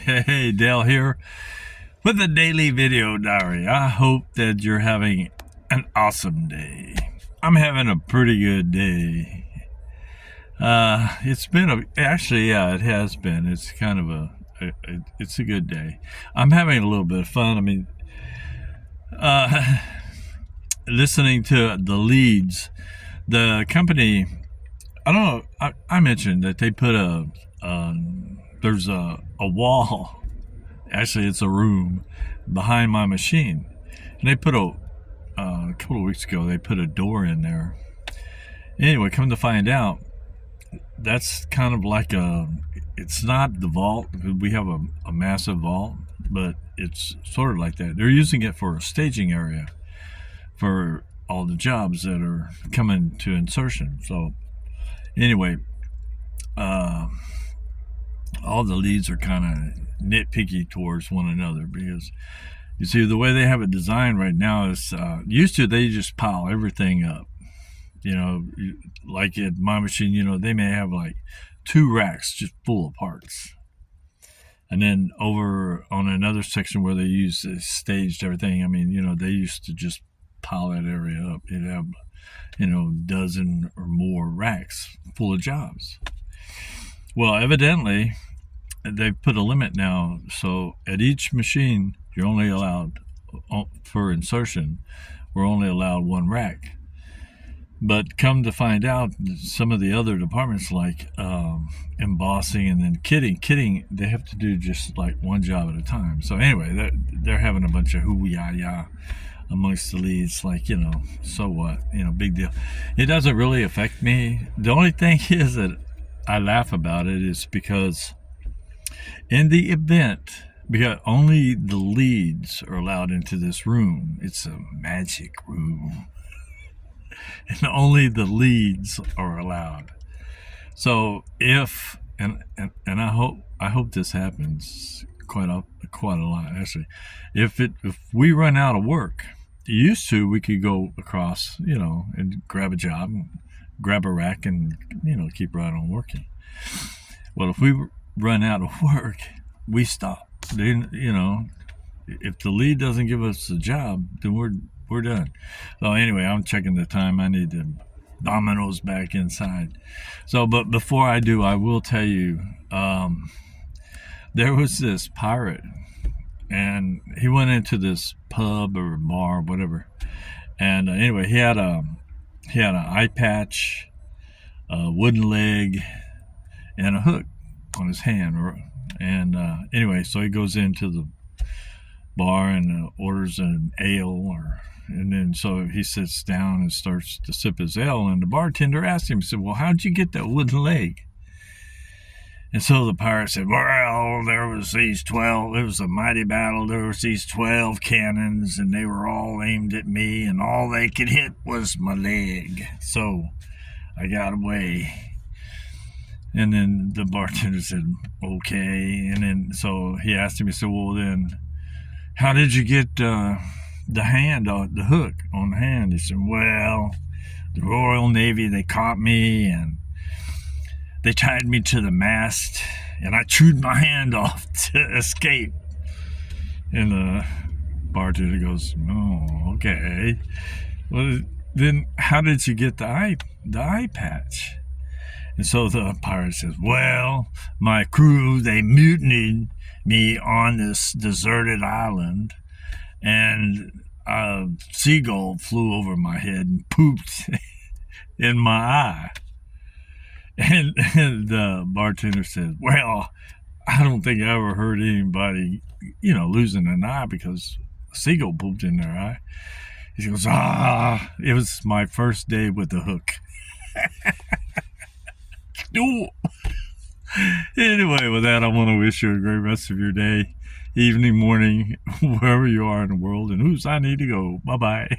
Hey, Dale here with the Daily Video Diary. I hope that you're having an awesome day. I'm having a pretty good day. It's been it has been. It's kind of it's a good day. I'm having a little bit of fun. I mean, listening to the leads, the company. I don't know. I mentioned that they put there's a wall. Actually, it's a room behind my machine, and they put a couple of weeks ago. They put a door in there. Anyway, come to find out, that's kind of like it's not the vault. We have a massive vault, but it's sort of like that. They're using it for a staging area for all the jobs that are coming to insertion. So anyway, all the leads are kind of nitpicky towards one another because you see the way they have it designed right now is used to they just pile everything up. You know, like at my machine, you know, they may have like 2 racks just full of parts. And then over on another section where they staged everything, I mean, you know, they used to just pile that area up. They'd have, you know, dozen or more racks full of jobs. Well, evidently, they've put a limit now. So at each machine, you're only allowed, for insertion, we're only allowed 1 rack. But come to find out, some of the other departments like embossing and then kitting, they have to do just like 1 job at a time. So anyway, they're having a bunch of hoo-yah-yah amongst the leads, like, you know, so what, you know, big deal. It doesn't really affect me. The only thing is that I laugh about it is because in the event, because only the leads are allowed into this room. It's a magic room. And only the leads are allowed. So if and I hope this happens quite a lot actually. If we run out of work, used to we could go across, you know, and grab a job, and grab a rack, and, you know, keep right on working. Well, if we run out of work, we stop. Then, you know, if the lead doesn't give us a job, then we're done. So anyway, I'm checking the time. I need to dominoes back inside. So, but before I do, I will tell you, there was this pirate, and he went into this pub or bar, whatever. And anyway, he had an eye patch, a wooden leg, and a hook on his hand. And anyway, so he goes into the bar and orders an ale, and then so he sits down and starts to sip his ale, and the bartender asked him, he said, well, how'd you get that wooden leg? And so the pirate said, well, there was these 12, it was a mighty battle, there was these 12 cannons, and they were all aimed at me, and all they could hit was my leg, so I got away. And then the bartender said, okay. And then so he asked him, he said, well, then how did you get the hook on the hand? He said, well, the Royal Navy, they caught me and they tied me to the mast, and I chewed my hand off to escape. And the bartender goes, oh, okay. Well, then how did you get the eye patch? And so the pirate says, well, my crew, they mutinied me on this deserted island, and a seagull flew over my head and pooped in my eye. And the bartender said, well, I don't think I ever heard anybody, you know, losing an eye because a seagull pooped in their eye. He goes, it was my first day with the hook. Anyway, with that, I want to wish you a great rest of your day, evening, morning, wherever you are in the world, and I need to go. Bye-bye.